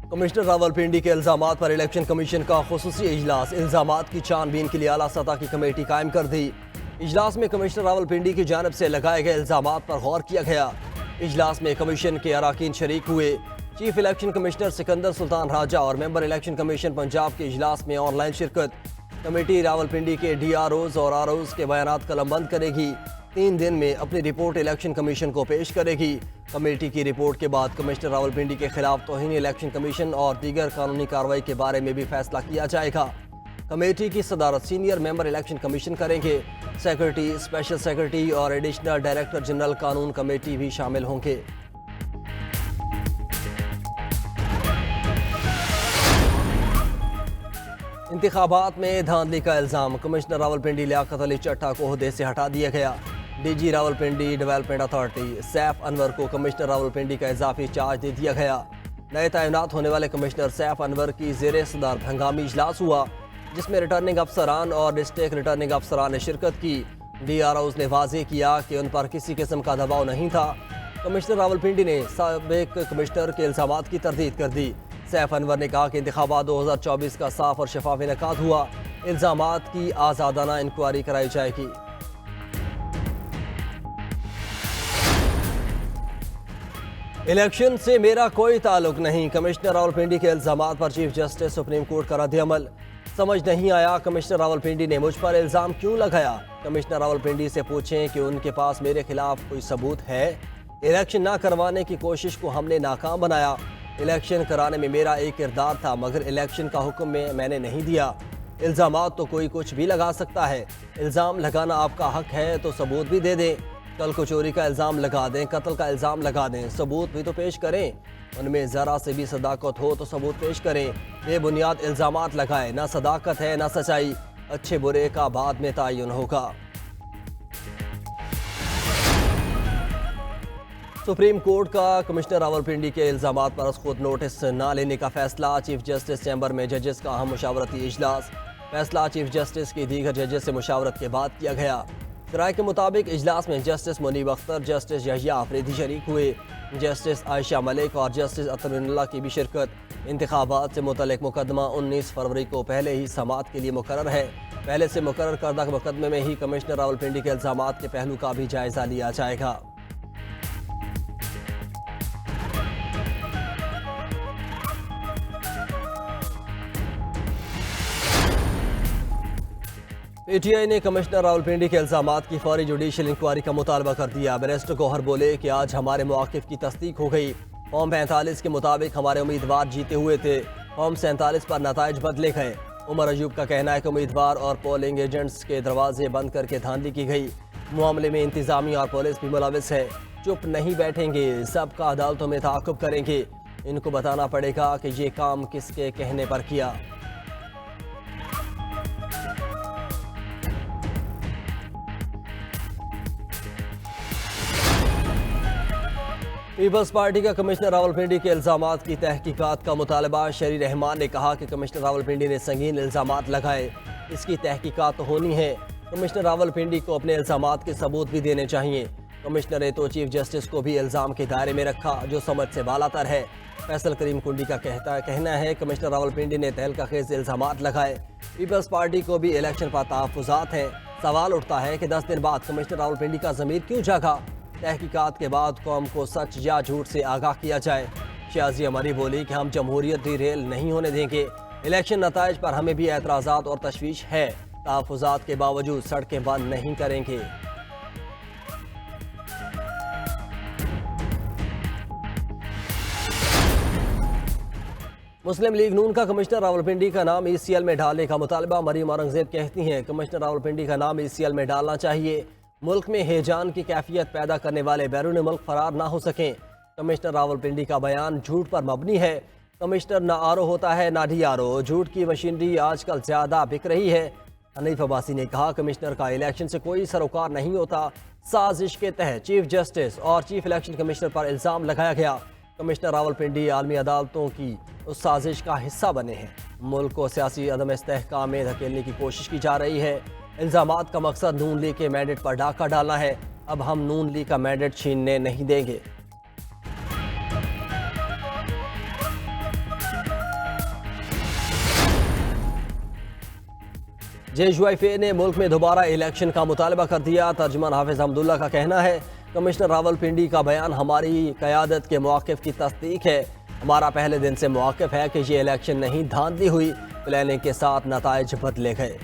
Commissioner Rawalpindi के इल्जामात पर election commission का खुसूसी इजलास। इल्जामात की छानबीन के लिए आला सतह की कमेटी कायम कर दी। इजलास में कमिश्नर रावलपिंडी की जानिब से लगाए गए इल्जामात पर गौर किया गया। इजलास में कमीशन के अराकीन शरीक हुए। Chief election commissioner Sikandar Sultan Raja और मेंबर इलेक्शन कमीशन पंजाब के इजलास में ऑनलाइन शिरकत। कमेटी रावलपिंडी के DROs और ROs के बयानात कलमबंद करेगी। 3 दिन में अपनी रिपोर्ट इलेक्शन कमीशन को पेश करेगी। कमेटी की रिपोर्ट के बाद कमिश्नर रावलपिंडी के खिलाफ तौहीन इलेक्शन कमीशन और दीगर कानूनी कार्रवाई के बारे में भी फैसला किया जाएगा। कमेटी की सदारत सीनियर मेंबर इलेक्शन कमीशन करेंगे। सेक्रेटरी, स्पेशल सेक्रेटरी और एडिशनल डायरेक्टर जनरल कानून कमेटी भी शामिल होंगे। इंतखाबात में धांधली का इल्जाम। कमिश्नर रावलपिंडी लियाकत अली चट्टा को ओहदे से हटा दिया गया। DG Rawalpindi development authority Saif Anwar को कमिश्नर रावलपिंडी का इजाफी चार्ज दे दिया गया। नए तैनात होने वाले कमिश्नर सैफ अनवर की ज़ेरे सदारत हंगामी इजलास हुआ, जिसमें रिटर्निंग अफसरान और डिस्ट्रिक्ट रिटर्निंग अफसरान ने शिरकत की। DROs ने वाजे किया कि उन पर किसी किस्म का दबाव नहीं था। कमिश्नर रावलपिंडी ने साबिक कमिश्नर के इल्जामात की तरदीद कर दी। सैफ अनवर ने कहा कि इंतखाबात 2024 का साफ और शफाफ इनेकाद हुआ। इल्जामात की आज़ादाना इंक्वायरी कराई जाएगी। इलेक्शन से मेरा कोई ताल्लुक नहीं। कमिश्नर रावलपिंडी के इल्जामात पर चीफ जस्टिस सुप्रीम कोर्ट का रद्द-ए-अमल। समझ नहीं आया कमिश्नर रावलपिंडी ने मुझ पर इल्ज़ाम क्यों लगाया। कमिश्नर रावलपिंडी से पूछें कि उनके पास मेरे खिलाफ कोई सबूत है। इलेक्शन ना करवाने की कोशिश को हमने नाकाम बनाया। इलेक्शन कराने में मेरा एक किरदार था, मगर इलेक्शन का हुक्म मैंने नहीं दिया। इल्ज़ामात तो कोई कुछ भी लगा सकता है। इल्ज़ाम लगाना आपका हक है तो सबूत भी दे दें। कल को चोरी का इल्ज़ाम लगा दें, कत्ल का इल्ज़ाम लगा दें, सबूत भी तो पेश करें। उनमें ज़रा से भी सदाकत हो तो सबूत पेश करें। बेबुनियाद इल्ज़ामात लगाए, ना सदाकत है ना सच्चाई। अच्छे बुरे का बाद में तयन होगा। सुप्रीम कोर्ट का कमिश्नर रावलपिंडी के इल्ज़ामात पर खुद नोटिस न लेने का फैसला। चीफ जस्टिस चैम्बर में जजेस का अहम मुशावरती इजलास। फैसला चीफ जस्टिस की दीगर जजेस से मुशावरत के बाद किया गया। राय के मुताबिक इजलास में जस्टिस मुनीब अख्तर, जस्टिस यहिया आफरीदी शरीक हुए। जस्टिस आयशा मलिक और जस्टिस अतरुल्लाह की भी शिरकत। इंतखाबात से मुतल्लिक मुकदमा 19 फरवरी को पहले ही समाअत के लिए मुकर्रर है। पहले से मुकर्रर करदा मुकदमे में ही कमिश्नर रावलपिंडी के इल्ज़ामात के पहलू का भी जायजा लिया जाएगा। PTI ने कमिश्नर रावलपिंडी के इल्ज़ामात की फौरी जुडिशल इंक्वायरी का मुतालबा कर दिया। बैरिस्टर गौहर बोले कि आज हमारे मौक़िफ़ की तस्दीक हो गई। फॉर्म 45 के मुताबिक हमारे उम्मीदवार जीते हुए थे। फॉर्म 47 पर नताइज बदले गए। उमर अयूब का कहना है कि उम्मीदवार और पोलिंग एजेंट्स के दरवाजे बंद करके धांधली की गई। मामले में इंतजामिया और पुलिस भी मुलविस है। चुप नहीं बैठेंगे, सबका अदालतों में ताक़ुब करेंगे। इनको बताना पड़ेगा कि ये काम किसके कहने पर किया। पीपल्स पार्टी का कमिश्नर रावलपिंडी के इल्ज़ामात की तहकीकात का मुतालबा। शरी रहमान ने कहा कि कमिश्नर रावलपिंडी ने संगीन इल्ज़ामात लगाए, इसकी तहकीकात तो होनी है। कमिश्नर रावलपिंडी को अपने इल्ज़ामात के सबूत भी देने चाहिए। कमिश्नर ने तो चीफ जस्टिस को भी इल्ज़ाम के दायरे में रखा, जो समझ से बालातर है। फैसल करीम कुंडी का कहना है कमिश्नर रावलपिंडी ने तहलका खेज़ इल्ज़ामात लगाए। पीपल्स पार्टी को भी इलेक्शन पर तहफ़्फ़ुज़ात हैं। सवाल उठता है कि 10 दिन बाद कमिश्नर रावलपिंडी का ज़मीर क्यों जागा। तहकीकात के बाद कौम को सच या झूठ से आगाह किया जाए। शाजिया मरी बोली कि हम जमहूरियत डिरेल नहीं होने देंगे। इलेक्शन नताइज पर हमें भी एतराज़ात और तशवीश है। तहफ़्फ़ुज़ात के बावजूद सड़कें बंद नहीं करेंगे। मुस्लिम लीग नून का कमिश्नर रावलपिंडी का नाम ECL में डालने का मुतालबा। मरीम औरंगजेब कहती हैं कमिश्नर रावलपिंडी का नाम ECL में डालना चाहिए। मुल्क में हेजान की कैफियत पैदा करने वाले बैरून मुल्क फरार ना हो सकें। कमिश्नर रावलपिंडी का बयान झूठ पर मबनी है। कमिश्नर ना RO होता है ना DRO। झूठ की मशीनरी आजकल ज़्यादा बिक रही है। हनीफ अब्बासी ने कहा कमिश्नर का इलेक्शन से कोई सरोकार नहीं होता। साजिश के तहत चीफ जस्टिस और चीफ इलेक्शन कमिश्नर पर इल्ज़ाम लगाया गया। कमिश्नर रावलपिंडी आलमी अदालतों की उस साजिश का हिस्सा बने हैं। मुल्क को सियासी अदम इस्तेहकाम में धकेलने की कोशिश की जा रही है। इल्ज़ामात का मकसद नून लीग के मैंडेट पर डाका डालना है। अब हम नून लीग का मैंडेट छीनने नहीं देंगे। JYFA ने मुल्क में दोबारा इलेक्शन का मुतालबा कर दिया। तर्जुमान हाफिज अहमदुल्ला का कहना है, कमिश्नर रावलपिंडी का बयान हमारी क़यादत के मौक़िफ़ की तस्दीक है। हमारा पहले दिन से मौक़िफ़ है कि ये इलेक्शन नहीं, धांधली हुई, प्लानिंग के साथ नताइज बदले गए।